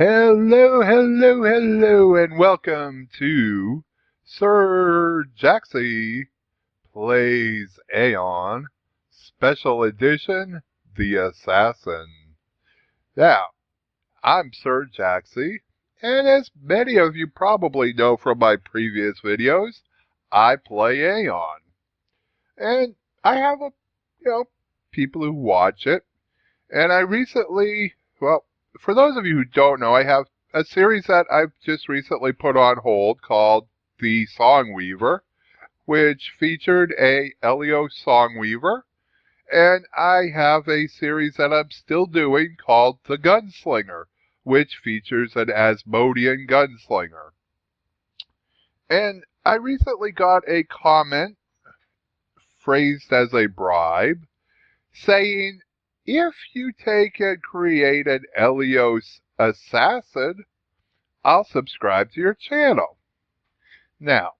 Hello, and welcome to Sir Jaxie Plays Aeon, Special Edition, The Assassin. Now, I'm Sir Jaxie, and as many of you probably know from my previous videos, I play Aeon. And I have people who watch it, and I recently, for those of you who don't know, I have a series that I've just recently put on hold called The Songweaver, which featured a Elios Songweaver, and I have a series that I'm still doing called The Gunslinger, which features an Asmodean gunslinger. And I recently got a comment phrased as a bribe saying, if you take and create an Elios assassin, I'll subscribe to your channel. Now,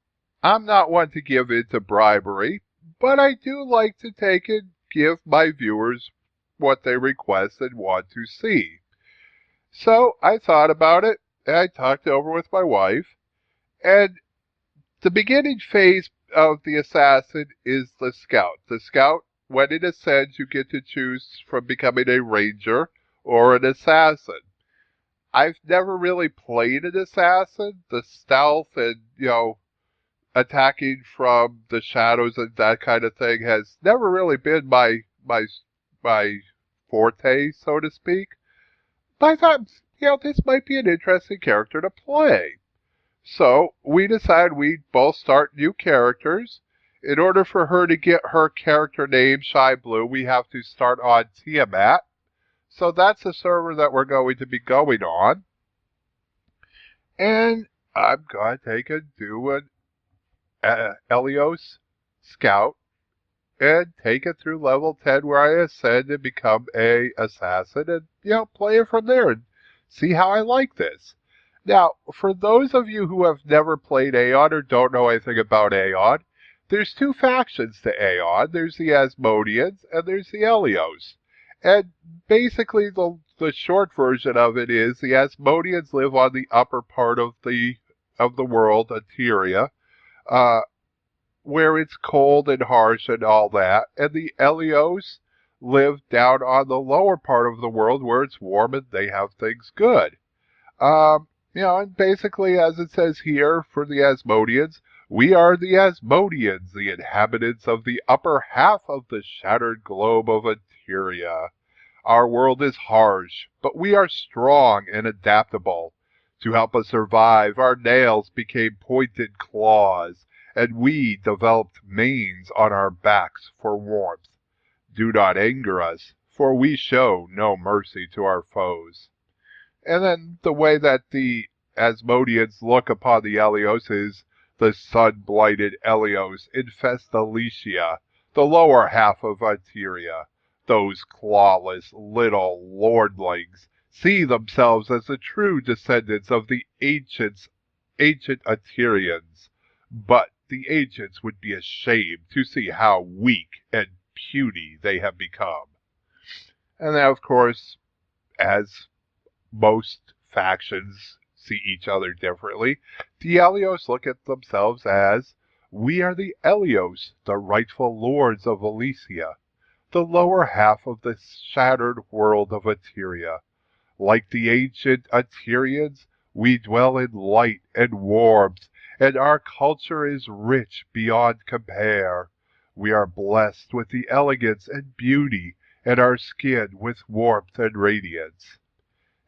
I'm not one to give in to bribery, but I do like to take and give my viewers what they request and want to see. So I thought about it, and I talked over with my wife, and the beginning phase of the assassin is the scout. The scout, when it ascends, you get to choose from becoming a ranger or an assassin. I've never really played an assassin. The stealth and, attacking from the shadows and that kind of thing has never really been my forte, so to speak. But I thought, this might be an interesting character to play. So we decided we'd both start new characters. In order for her to get her character name, Shy Blue, we have to start on Tiamat. So that's the server that we're going to be going on. And I'm going to take and do an Elios Scout and take it through level 10 where I ascend and become a assassin and, play it from there and see how I like this. Now, for those of you who have never played Aeon or don't know anything about Aeon, there's two factions to Aeon. There's the Asmodeans and there's the Elios. And basically the short version of it is the Asmodeans live on the upper part of the world, Eteria, where it's cold and harsh and all that. And the Elios live down on the lower part of the world where it's warm and they have things good. And basically, as it says here for the Asmodeans, we are the Asmodeans, the inhabitants of the upper half of the shattered globe of Eteria. Our world is harsh, but we are strong and adaptable. To help us survive, our nails became pointed claws, and we developed manes on our backs for warmth. Do not anger us, for we show no mercy to our foes. And then the way that the Asmodeans look upon the Elios is the sun-blighted Elios infest Elysia, the lower half of Eteria. Those clawless little lordlings see themselves as the true descendants of the ancient Eterians, but the ancients would be ashamed to see how weak and puny they have become. And then, of course, as most factions see each other differently, the Elios look at themselves as, we are the Elios, the rightful lords of Elysia, the lower half of the shattered world of Eteria. Like the ancient Eterians, we dwell in light and warmth, and our culture is rich beyond compare. We are blessed with the elegance and beauty, and our skin with warmth and radiance.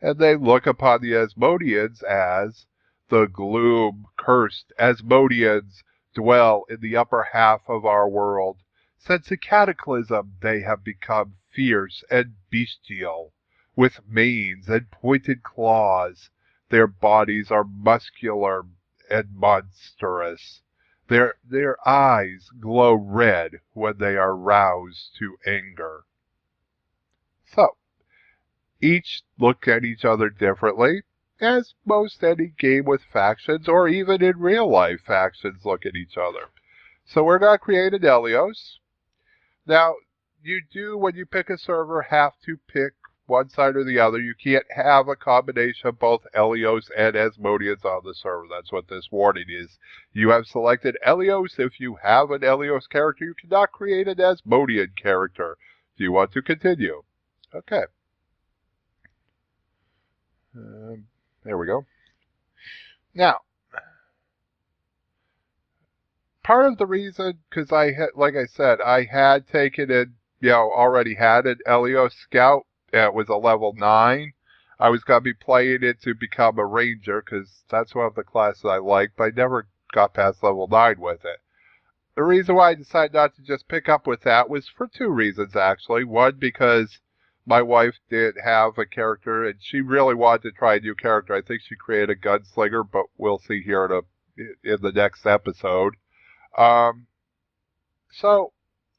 And they look upon the Asmodeans as, the gloom-cursed Asmodeans dwell in the upper half of our world. Since the cataclysm they have become fierce and bestial, with manes and pointed claws. Their bodies are muscular and monstrous. Their eyes glow red when they are roused to anger. So, each look at each other differently, as most any game with factions, or even in real life factions look at each other. So we're going to create an Elios. Now, you do, when you pick a server, have to pick one side or the other. You can't have a combination of both Elios and Asmodeans on the server. That's what this warning is. You have selected Elios. If you have an Elios character, you cannot create an Asmodean character. Do you want to continue? Okay. There we go. Now, part of the reason, because I had, like I said, I had taken it, already had an Elios Scout. It was a level 9. I was going to be playing it to become a Ranger, because that's one of the classes I like, but I never got past level 9 with it. The reason why I decided not to just pick up with that was for 2 reasons, actually. One, because my wife did have a character, and she really wanted to try a new character. I think she created a gunslinger, but we'll see here in the next episode. So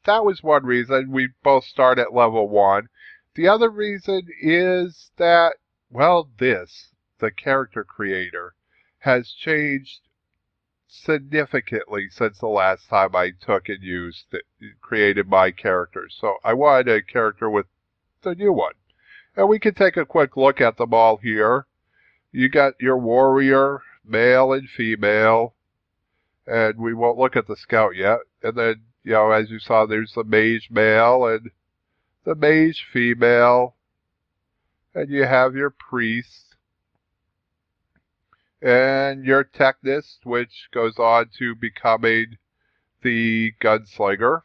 that was one reason. We both start at level 1. The other reason is that, well, the character creator, has changed significantly since the last time I took and created my characters. So I wanted a character with the new one. And we can take a quick look at them all here. You got your warrior, male and female. And we won't look at the scout yet. And then, as you saw, there's the mage male and the mage female. And you have your priest. And your technist, which goes on to becoming the gunslinger.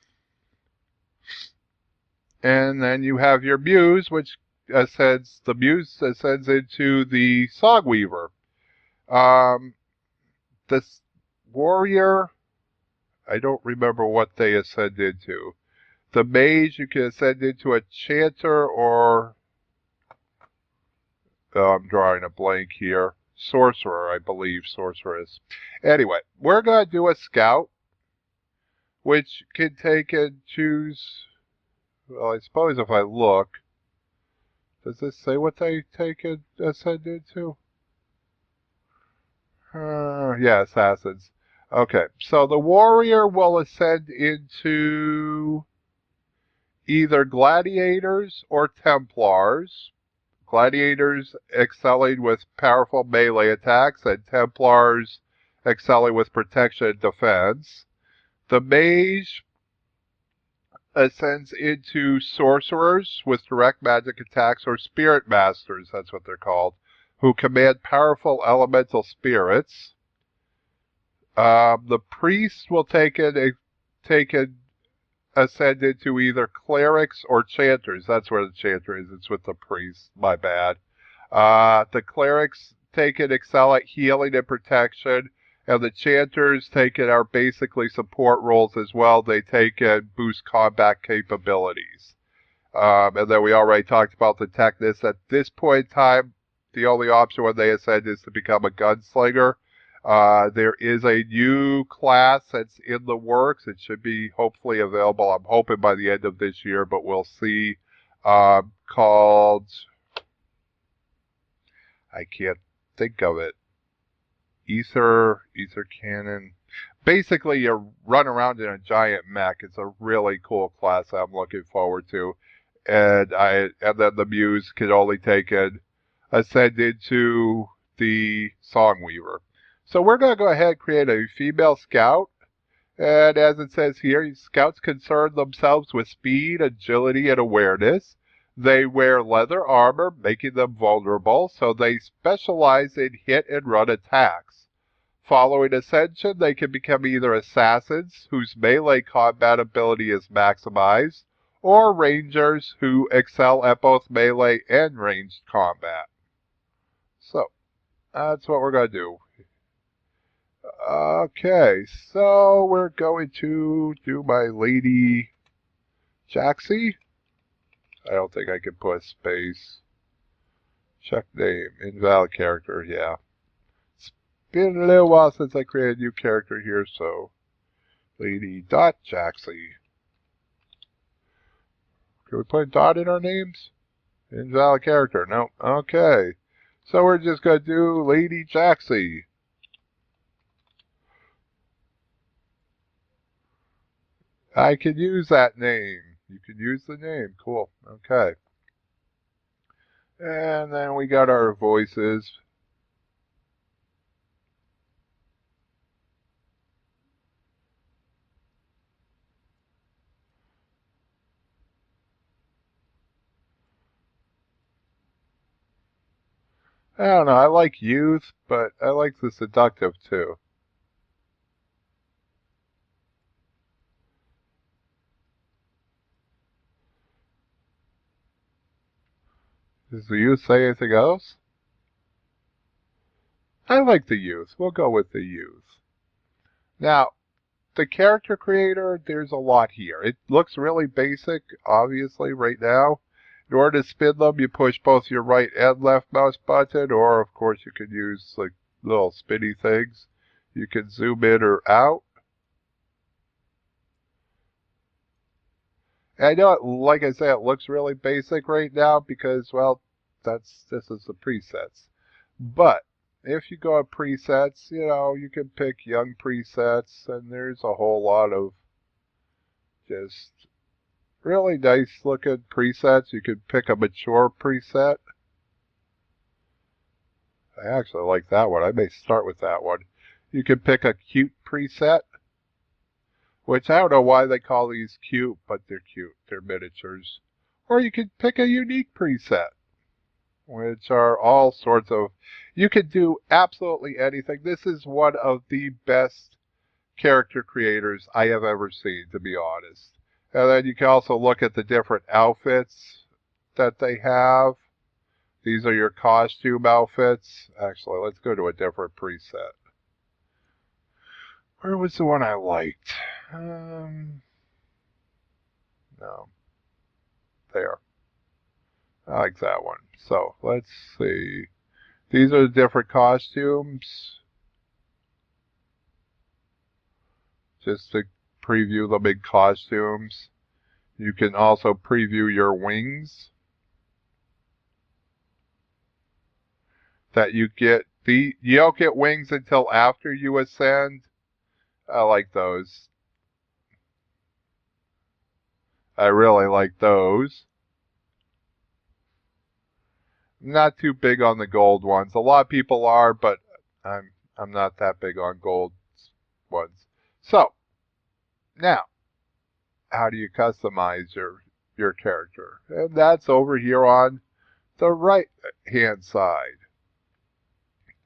And then you have your muse, which ascends into the songweaver. This warrior, I don't remember what they ascend into. The mage, you can ascend into a chanter or, I'm drawing a blank here, sorcerer, I believe, sorceress. Anyway, we're going to do a scout, which can take and choose, well, I suppose if I look, does this say what they take and ascend into? Yeah, assassins. Okay, so the warrior will ascend into either gladiators or templars. Gladiators excelling with powerful melee attacks, and templars excelling with protection and defense. The mage ascends into sorcerers with direct magic attacks, or spirit masters, that's what they're called, who command powerful elemental spirits. The priest will ascend into either clerics or chanters. That's where the chanter is. It's with the priest. My bad. The clerics excel at healing and protection, and the chanters are basically support roles as well. They boost combat capabilities. And then we already talked about the technist. At this point in time, the only option when they ascend is to become a gunslinger. There is a new class that's in the works. It should be hopefully available, I'm hoping by the end of this year, but we'll see, called, I can't think of it, Ether Cannon. Basically, you run around in a giant mech. It's a really cool class I'm looking forward to. And then the muse can only ascend into the Songweaver. So we're going to go ahead and create a female scout. And as it says here, scouts concern themselves with speed, agility, and awareness. They wear leather armor, making them vulnerable, so they specialize in hit and run attacks. Following ascension, they can become either assassins, whose melee combat ability is maximized, or rangers, who excel at both melee and ranged combat. So, that's what we're going to do. Okay, so we're going to do my Lady Jaxie. I don't think I can put a space. Check name, invalid character, yeah. It's been a little while since I created a new character here, so Lady.Jaxie. Can we put a dot in our names? Invalid character, no. Okay. So we're just going to do Lady Jaxie. I can use that name. You can use the name. Cool. Okay. And then we got our voices. I don't know, I like youth, but I like the seductive too. Does the youth say anything else? I like the youth. We'll go with the youth. Now, the character creator, there's a lot here. It looks really basic, obviously, right now. In order to spin them, you push both your right and left mouse button, or of course you could use like little spinny things. You can zoom in or out. And I know, like I said, it looks really basic right now because, well, this is the presets. But if you go to presets, you can pick young presets, and there's a whole lot of just really nice looking presets. You could pick a mature preset. I actually like that one. I may start with that one. You can pick a cute preset, which I don't know why they call these cute, but they're cute. They're miniatures. Or you could pick a unique preset, which are all sorts of. You can do absolutely anything. This is one of the best character creators I have ever seen, to be honest. And then you can also look at the different outfits that they have. These are your costume outfits. Actually, let's go to a different preset. Where was the one I liked? No. There. I like that one. So, let's see. These are the different costumes. Just to preview the big costumes. You can also preview your wings that you get. You don't get wings until after you ascend. I like those. I really like those. Not too big on the gold ones. A lot of people are, but I'm not that big on gold ones. So, now, how do you customize your character? And that's over here on the right hand side.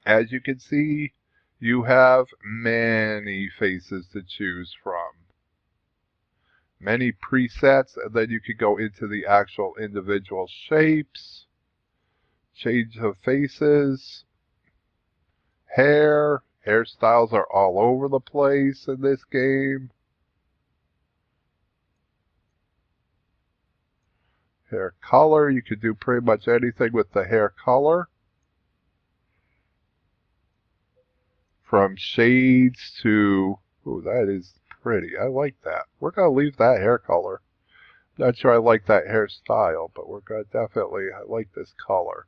As you can see, you have many faces to choose from. Many presets, and then you can go into the actual individual shapes, change of faces, hairstyles are all over the place in this game. Hair color, you can do pretty much anything with the hair color. From shades to, ooh, that is pretty. I like that. We're going to leave that hair color. Not sure I like that hairstyle, but we're going to definitely, I like this color.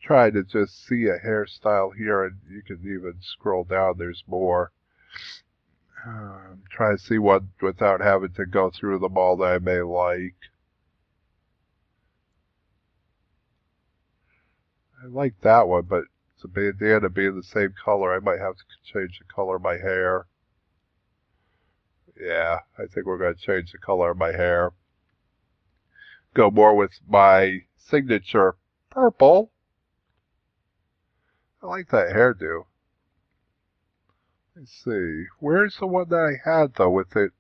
Try to just see a hairstyle here, and you can even scroll down, there's more. Try to see one without having to go through them all that I may like. I like that one, but it's a bandana being the same color. I might have to change the color of my hair. Yeah, I think we're going to change the color of my hair. Go more with my signature purple. I like that hairdo. Let's see. Where's the one that I had, though, with it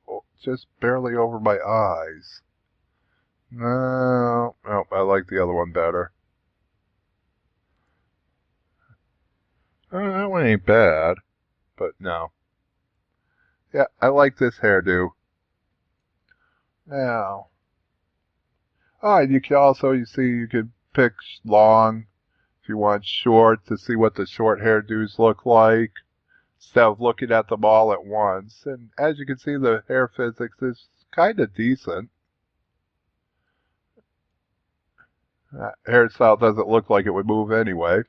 just barely over my eyes? No, I like the other one better. That one ain't bad, but no. Yeah, I like this hairdo. Now, and you can also, you see, you can pick long if you want short to see what the short hairdos look like instead of looking at them all at once. And as you can see, the hair physics is kind of decent. Hairstyle doesn't look like it would move anyway.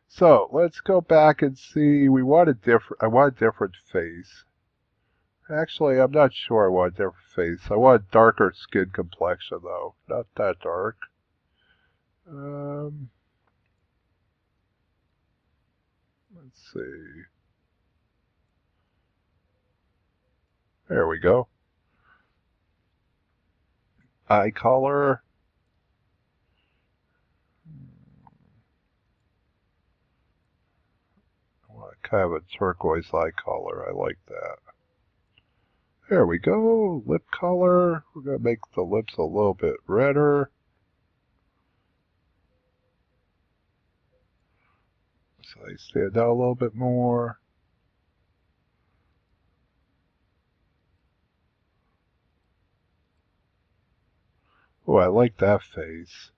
So let's go back and see. I want a different face. Actually, I'm not sure I want a different face. I want a darker skin complexion, though. Not that dark. Um, let's see. There we go. Eye color. I want kind of a turquoise eye color. I like that. There we go. Lip color. We're going to make the lips a little bit redder. So they stand out a little bit more. Oh, I like that face.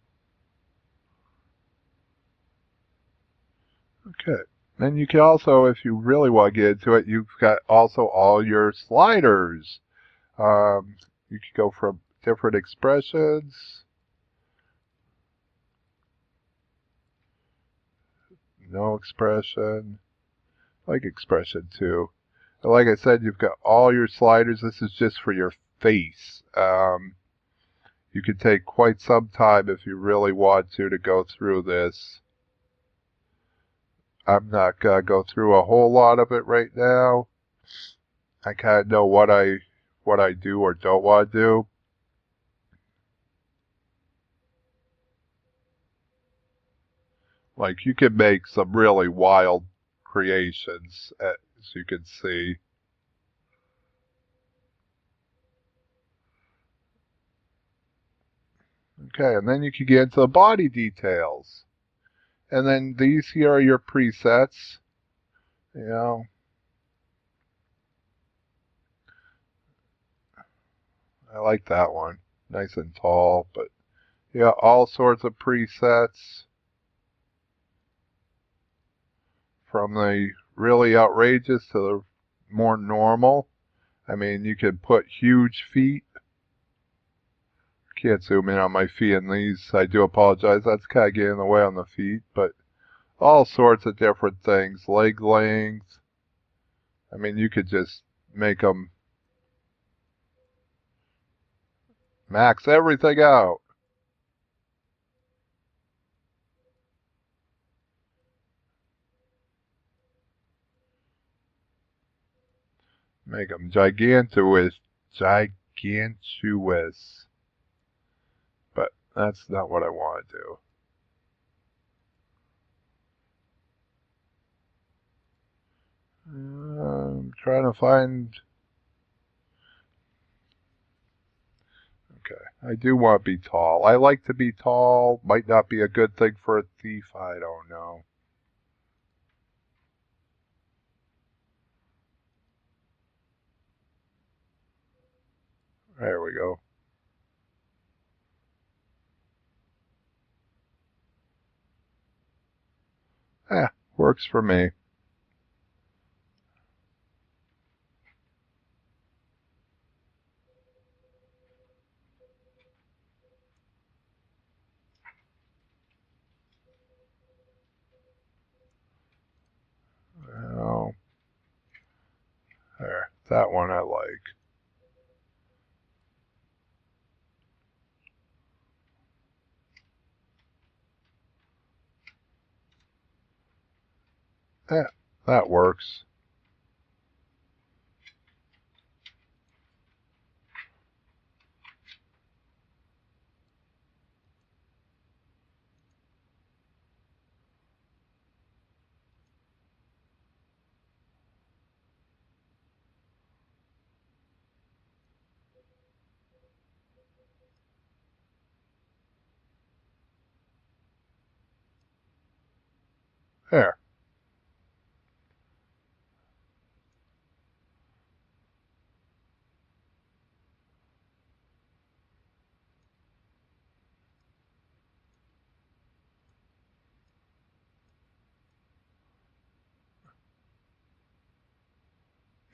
Okay. Then you can also, if you really want to get into it, you've got also all your sliders. You can go from different expressions. No expression. Like expression too. And like I said, you've got all your sliders. This is just for your face. You can take quite some time if you really want to go through this. I'm not going to go through a whole lot of it right now. I kind of know what I do or don't want to do. Like, you can make some really wild creations, as you can see. Okay, and then you can get into the body details. And then these here are your presets. You know, I like that one. Nice and tall, but yeah, all sorts of presets. From the really outrageous to the more normal. I mean, you could put huge feet. Can't zoom in on my feet in these. I do apologize. That's kind of getting in the way on the feet, but all sorts of different things. Leg length. I mean, you could just make them max everything out. Make them gigantuous. Gigantuous. But that's not what I want to do. I'm trying to find... Okay, I do want to be tall. I like to be tall. Might not be a good thing for a thief. I don't know. There we go. Works for me. Well, there. That one I like. That works. There.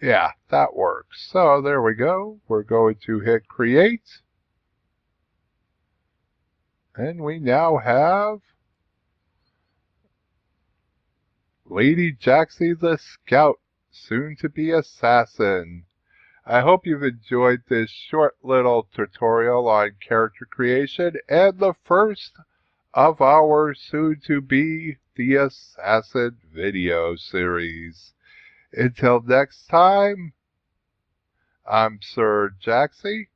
Yeah, that works. So there we go. We're going to hit create. And we now have Lady Jaxie the Scout, soon to be assassin. I hope you've enjoyed this short little tutorial on character creation and the first of our soon-to-be The Assassin video series. Until next time, I'm Sir Jaxie,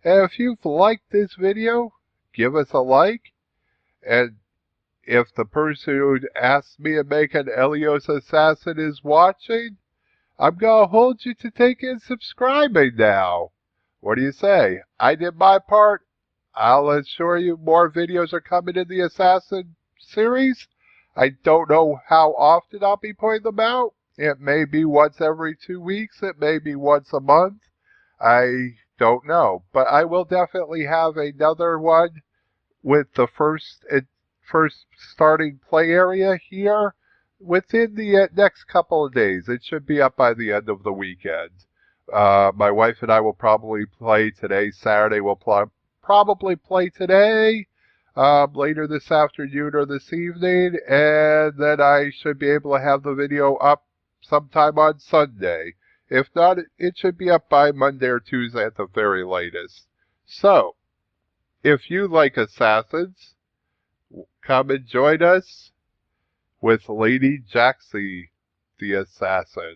and if you've liked this video, give us a like, and if the person who asked me to make an Elios Assassin is watching, I'm gonna hold you to taking subscribing now. What do you say? I did my part. I'll assure you more videos are coming in the Assassin series. I don't know how often I'll be putting them out. It may be once every 2 weeks. It may be once a month. I don't know. But I will definitely have another one with the first starting play area here within the next couple of days. It should be up by the end of the weekend. My wife and I will probably play today. Saturday we'll probably play today, later this afternoon or this evening, and then I should be able to have the video up sometime on Sunday. If not, it should be up by Monday or Tuesday at the very latest. So, if you like Assassins, come and join us with Lady Jaxie, the Assassin.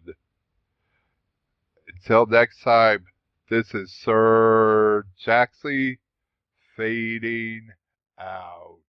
Until next time, this is Sir Jaxie fading out.